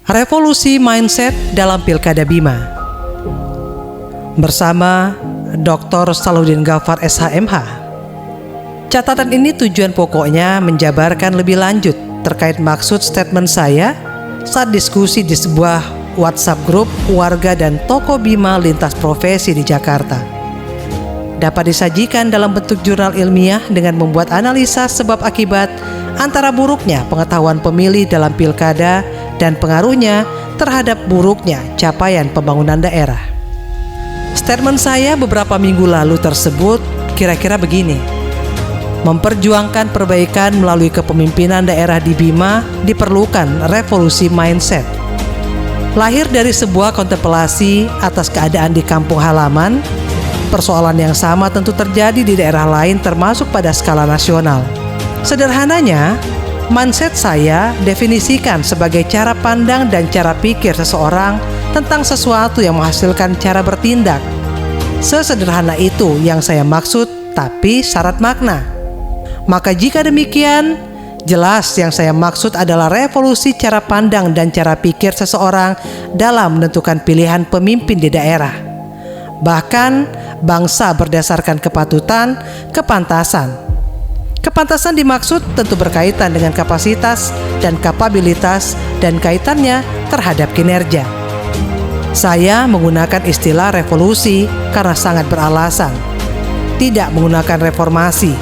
Revolusi Mindset dalam Pilkada Bima bersama Dr. Salahuddin Ghaffar SHMH. Catatan ini tujuan pokoknya menjabarkan lebih lanjut terkait maksud statement saya saat diskusi di sebuah WhatsApp grup warga dan tokoh Bima lintas profesi di Jakarta. Dapat disajikan dalam bentuk jurnal ilmiah dengan membuat analisa sebab akibat antara buruknya pengetahuan pemilih dalam pilkada dan pengaruhnya terhadap buruknya capaian pembangunan daerah. Statement saya beberapa minggu lalu tersebut kira-kira begini: memperjuangkan perbaikan melalui kepemimpinan daerah di Bima diperlukan revolusi mindset. Lahir dari sebuah kontemplasi atas keadaan di kampung halaman, persoalan yang sama tentu terjadi di daerah lain termasuk pada skala nasional. Sederhananya, mindset saya definisikan sebagai cara pandang dan cara pikir seseorang tentang sesuatu yang menghasilkan cara bertindak. Sesederhana itu yang saya maksud, tapi syarat makna. Maka jika demikian, jelas yang saya maksud adalah revolusi cara pandang dan cara pikir seseorang dalam menentukan pilihan pemimpin di daerah. Bahkan bangsa berdasarkan kepatutan, kepantasan. Kepantasan dimaksud tentu berkaitan dengan kapasitas dan kapabilitas dan kaitannya terhadap kinerja. Saya menggunakan istilah revolusi karena sangat beralasan, tidak menggunakan reformasi.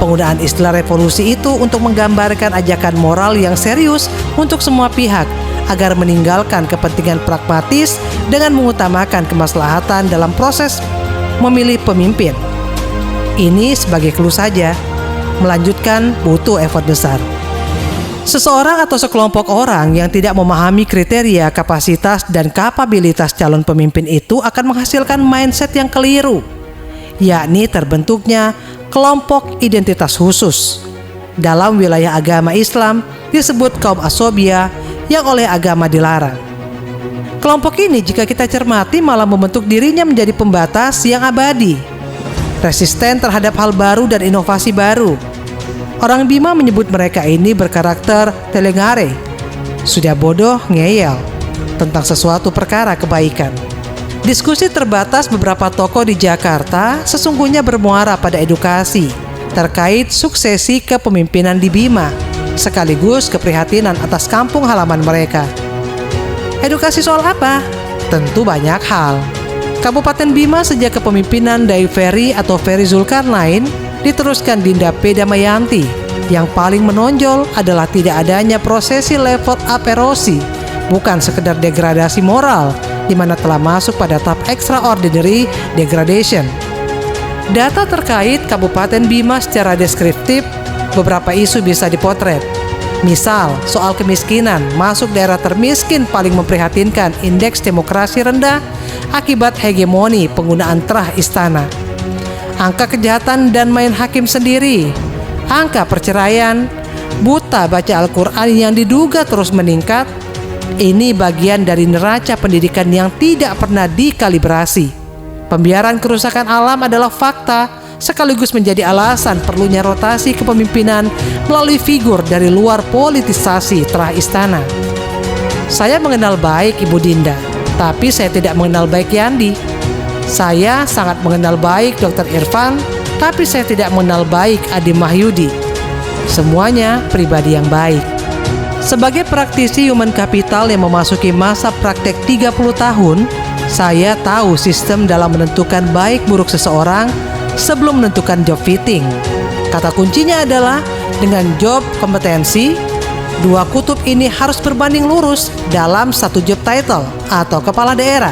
Penggunaan istilah revolusi itu untuk menggambarkan ajakan moral yang serius untuk semua pihak agar meninggalkan kepentingan pragmatis dengan mengutamakan kemaslahatan dalam proses memilih pemimpin. Ini sebagai clue saja, melanjutkan butuh effort besar. Seseorang atau sekelompok orang yang tidak memahami kriteria, kapasitas, dan kapabilitas calon pemimpin itu akan menghasilkan mindset yang keliru, yakni terbentuknya kelompok identitas khusus. Dalam wilayah agama Islam disebut kaum asobia yang oleh agama dilarang. Kelompok ini jika kita cermati malah membentuk dirinya menjadi pembatas yang abadi, resisten terhadap hal baru dan inovasi baru. Orang Bima menyebut mereka ini berkarakter telengare, sudah bodoh ngeyel tentang sesuatu perkara kebaikan. Diskusi terbatas beberapa tokoh di Jakarta sesungguhnya bermuara pada edukasi terkait suksesi kepemimpinan di Bima, sekaligus keprihatinan atas kampung halaman mereka. Edukasi soal apa? Tentu banyak hal. Kabupaten Bima sejak kepemimpinan Dai Ferry atau Ferry Zulkarnain diteruskan Dinda P. Damayanti. Yang paling menonjol adalah tidak adanya prosesi level up erosi, bukan sekedar degradasi moral, di mana telah masuk pada tahap extraordinary degradation. Data terkait Kabupaten Bima secara deskriptif, beberapa isu bisa dipotret. Misal, soal kemiskinan, masuk daerah termiskin paling memprihatinkan, indeks demokrasi rendah akibat hegemoni penggunaan terah istana. Angka kejahatan dan main hakim sendiri, angka perceraian, buta baca Al-Quran yang diduga terus meningkat. Ini bagian dari neraca pendidikan yang tidak pernah dikalibrasi. Pembiaran kerusakan alam adalah fakta, sekaligus menjadi alasan perlunya rotasi kepemimpinan melalui figur dari luar politisasi terah istana. Saya mengenal baik Ibu Dinda, tapi saya tidak mengenal baik Yandi. Saya sangat mengenal baik Dr. Irfan, tapi saya tidak mengenal baik Adi Mahyudi. Semuanya pribadi yang baik. Sebagai praktisi human capital yang memasuki masa praktek 30 tahun, saya tahu sistem dalam menentukan baik buruk seseorang sebelum menentukan job fitting. Kata kuncinya adalah dengan job kompetensi, dua kutub ini harus berbanding lurus dalam satu job title atau kepala daerah.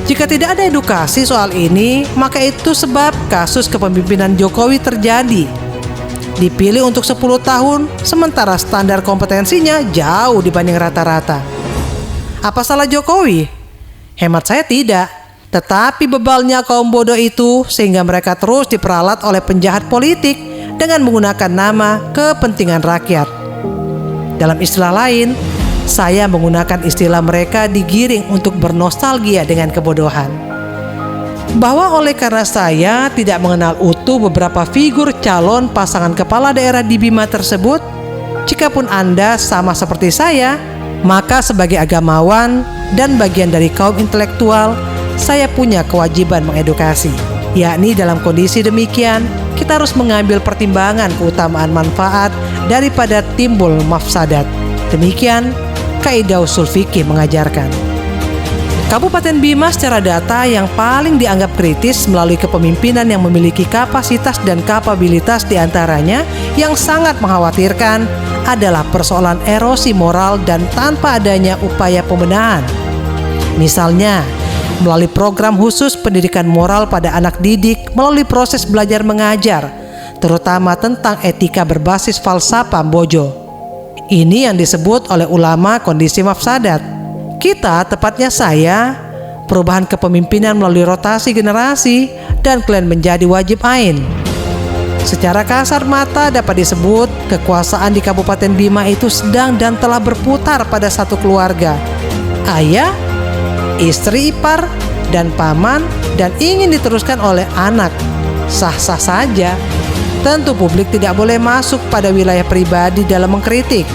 Jika tidak ada edukasi soal ini, maka itu sebab kasus kepemimpinan Jokowi terjadi. Dipilih untuk 10 tahun, sementara standar kompetensinya jauh dibanding rata-rata. Apa salah Jokowi? Hemat saya tidak. Tetapi bebalnya kaum bodoh itu sehingga mereka terus diperalat oleh penjahat politik dengan menggunakan nama kepentingan rakyat. Dalam istilah lain, saya menggunakan istilah mereka digiring untuk bernostalgia dengan kebodohan. Bahwa oleh karena saya tidak mengenal utuh beberapa figur calon pasangan kepala daerah di Bima tersebut, jikapun Anda sama seperti saya, Maka sebagai agamawan dan bagian dari kaum intelektual, saya punya kewajiban mengedukasi. Yakni dalam kondisi demikian, kita harus mengambil pertimbangan keutamaan manfaat daripada timbul mafsadat. Demikian kaidah usul fikih mengajarkan. Kabupaten Bima secara data yang paling dianggap kritis melalui kepemimpinan yang memiliki kapasitas dan kapabilitas diantaranya yang sangat mengkhawatirkan adalah persoalan erosi moral dan tanpa adanya upaya pembenahan. Misalnya, melalui program khusus pendidikan moral pada anak didik melalui proses belajar mengajar, terutama tentang etika berbasis falsafah bojo. Ini yang disebut oleh ulama kondisi mafsadat. Kita, tepatnya saya, perubahan kepemimpinan melalui rotasi generasi dan kalian menjadi wajib ain. Secara kasar mata dapat disebut kekuasaan di Kabupaten Bima itu sedang dan telah berputar pada satu keluarga. Ayah, istri ipar, dan paman, dan ingin diteruskan oleh anak. Sah-sah saja. Tentu publik tidak boleh masuk pada wilayah pribadi dalam mengkritik.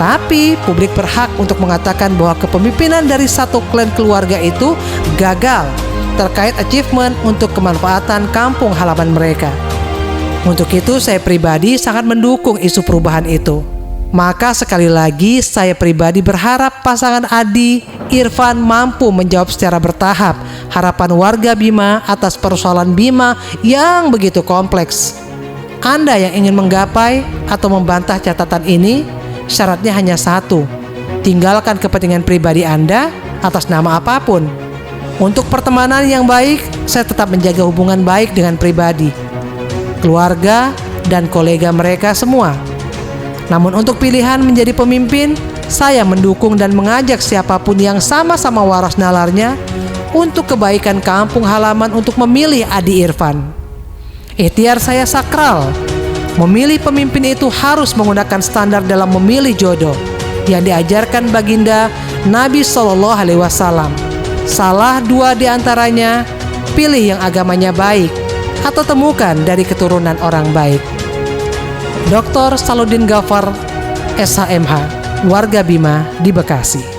Tapi publik berhak untuk mengatakan bahwa kepemimpinan dari satu klan keluarga itu gagal terkait achievement untuk kemanfaatan kampung halaman mereka. Untuk itu saya pribadi sangat mendukung isu perubahan itu. Maka sekali lagi saya pribadi berharap pasangan Adi Irfan mampu menjawab secara bertahap harapan warga Bima atas persoalan Bima yang begitu kompleks. Anda yang ingin menggapai atau membantah catatan ini, syaratnya hanya satu: tinggalkan kepentingan pribadi Anda atas nama apapun. Untuk pertemanan yang baik, saya tetap menjaga hubungan baik dengan pribadi, keluarga, dan kolega mereka semua. Namun untuk pilihan menjadi pemimpin, saya mendukung dan mengajak siapapun yang sama-sama waras nalarnya untuk kebaikan kampung halaman untuk memilih Adi Irfan. Ikhtiar saya sakral. Memilih pemimpin itu harus menggunakan standar dalam memilih jodoh yang diajarkan baginda Nabi SAW. Salah dua di antaranya, pilih yang agamanya baik atau temukan dari keturunan orang baik. Dr. Salahuddin Ghaffar, SHMH, warga Bima di Bekasi.